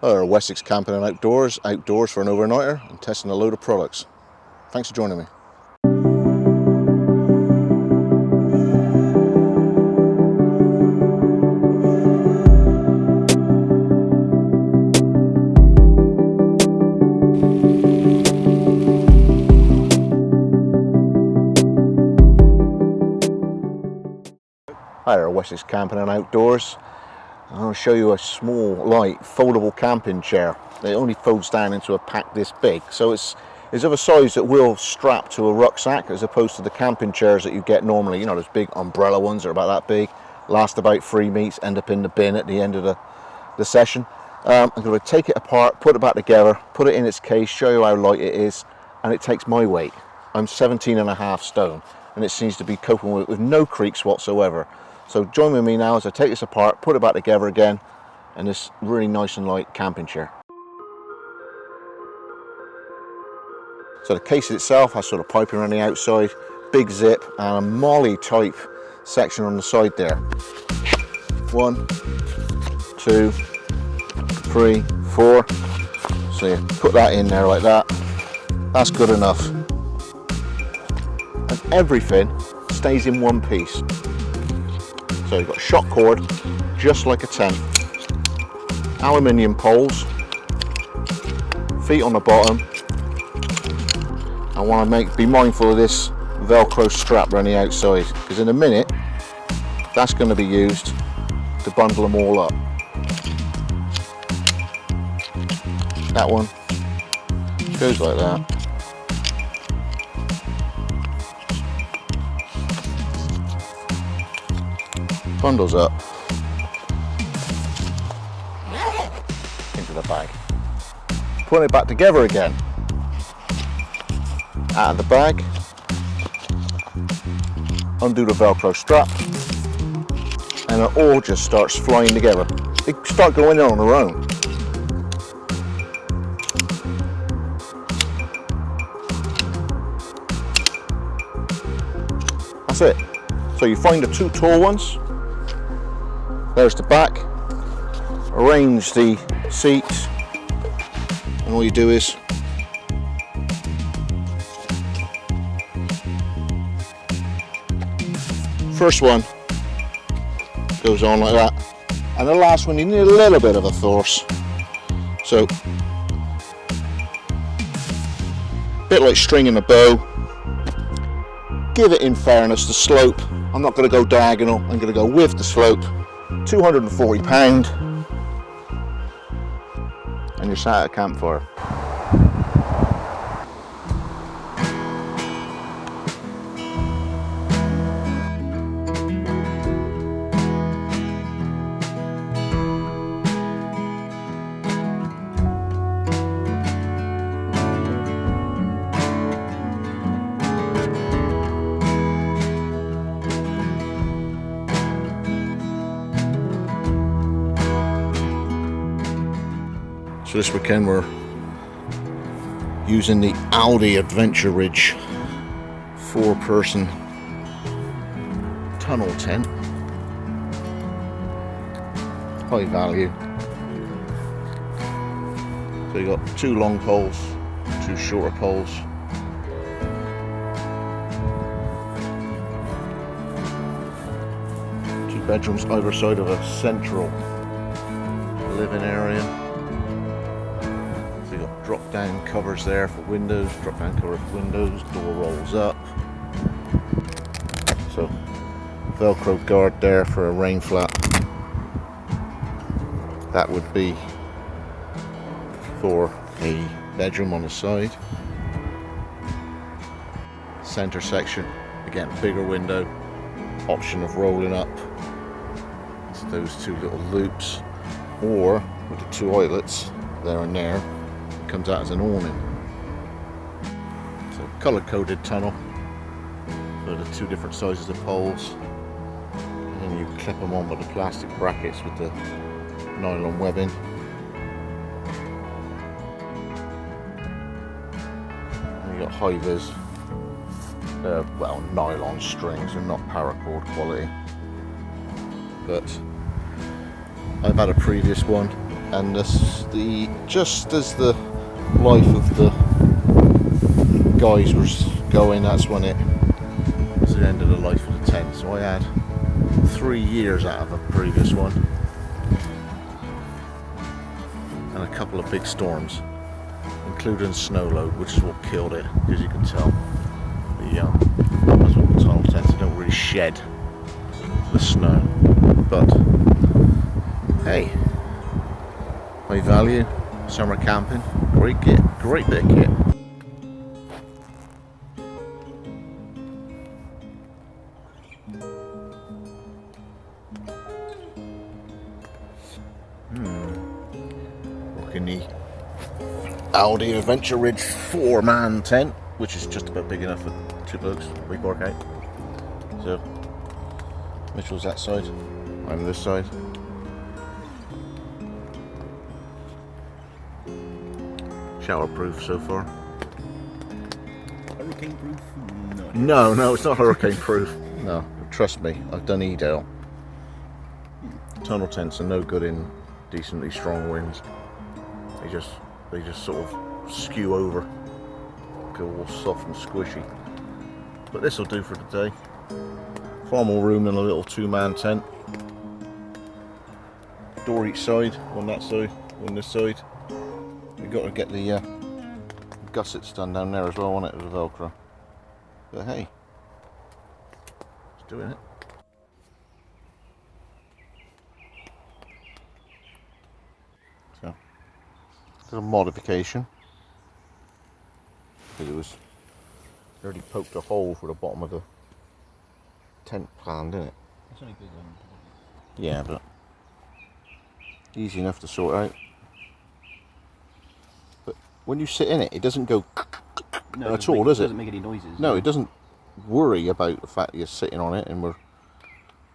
Or Wessex Camping and Outdoors, outdoors for an overnighter and testing a load of products. Thanks for joining me. Hi, Wessex Camping and Outdoors. I'm going to show you a small, light, foldable camping chair. It only folds down into a pack this big, so it's of a size that will strap to a rucksack, as opposed to the camping chairs that you get normally. You know, those big umbrella ones that are about that big, last about 3 meets, end up in the bin at the end of the session. I'm going to take it apart, put it back together, put it in its case, show you how light it is, and it takes my weight. I'm 17.5 stone, and it seems to be coping with no creaks whatsoever. So join with me now as I take this apart, put it back together again, and this really nice and light camping chair. So the case itself has sort of piping around the outside, big zip, and a molly type section on the side there. 1, 2, 3, 4. So you put that in there like that. That's good enough. And everything stays in one piece. So you've got a shock cord, just like a tent. Aluminium poles, feet on the bottom. I want to be mindful of this Velcro strap around the outside, because in a minute that's going to be used to bundle them all up. That one goes like that. Bundles up into the bag. Put it back together again. Out of the bag. Undo the Velcro strap, and it all just starts flying together. They start going in on their own. That's it. So you find the 2 tall ones. There's the back. Arrange the seats, and all you do is first one goes on like that, and the last one you need a little bit of a force. So a bit like stringing a bow. Give it, in fairness, the slope. I'm not going to go diagonal, I'm going to go with the slope. 240 pound, and you're sat at a campfire. So this weekend we're using the Aldi Adventuridge 4-person tunnel tent. High value. So you got 2 long poles, 2 shorter poles. Two bedrooms either side of a central living area. Drop down covers there for windows, drop down cover for windows, door rolls up. So Velcro guard there for a rain flap. That would be for a bedroom on the side. Center section, again bigger window, option of rolling up. It's those 2 little loops, or with the 2 eyelets there and there. Comes out as an awning. So colour-coded tunnel for the 2 different sizes of poles, and then you clip them on with the plastic brackets with the nylon webbing. And you got high-vis, well, nylon strings and not paracord quality. But I've had a previous one and just as the life of the guys was going, that's when it was the end of the life of the tent. So I had 3 years out of a previous one, and a couple of big storms, including snow load, which is what killed it, as you can tell. That's what the tunnel tents, they don't really shed the snow, but hey, high value summer camping, great kit, great bit of kit. Rocking the Aldi Adventuridge 4-man tent, which is just about big enough for 2 blokes. We work out. So Mitchell's that side, I'm this side. Shower-proof so far. Hurricane-proof? No, it's not hurricane-proof. No, trust me, I've done Edale. Tunnel tents are no good in decently strong winds. They just sort of skew over, go all soft and squishy. But this will do for today. Far more room than a little 2-man tent. Door each side, one that side, one this side. You've got to get the gussets done down there as well, on it, with the Velcro. But hey, it's doing it. So, little modification, because it was already poked a hole for the bottom of the tent plan, didn't it? That's only big one. Yeah, but easy enough to sort out. But when you sit in it, it doesn't go at all, does it? It doesn't make any noises. No, it doesn't worry about the fact that you're sitting on it, and we're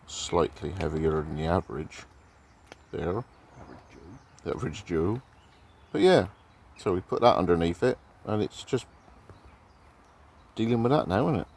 slightly heavier than the average there. The average Joe. But yeah, so we put that underneath it, and it's just dealing with that now, isn't it?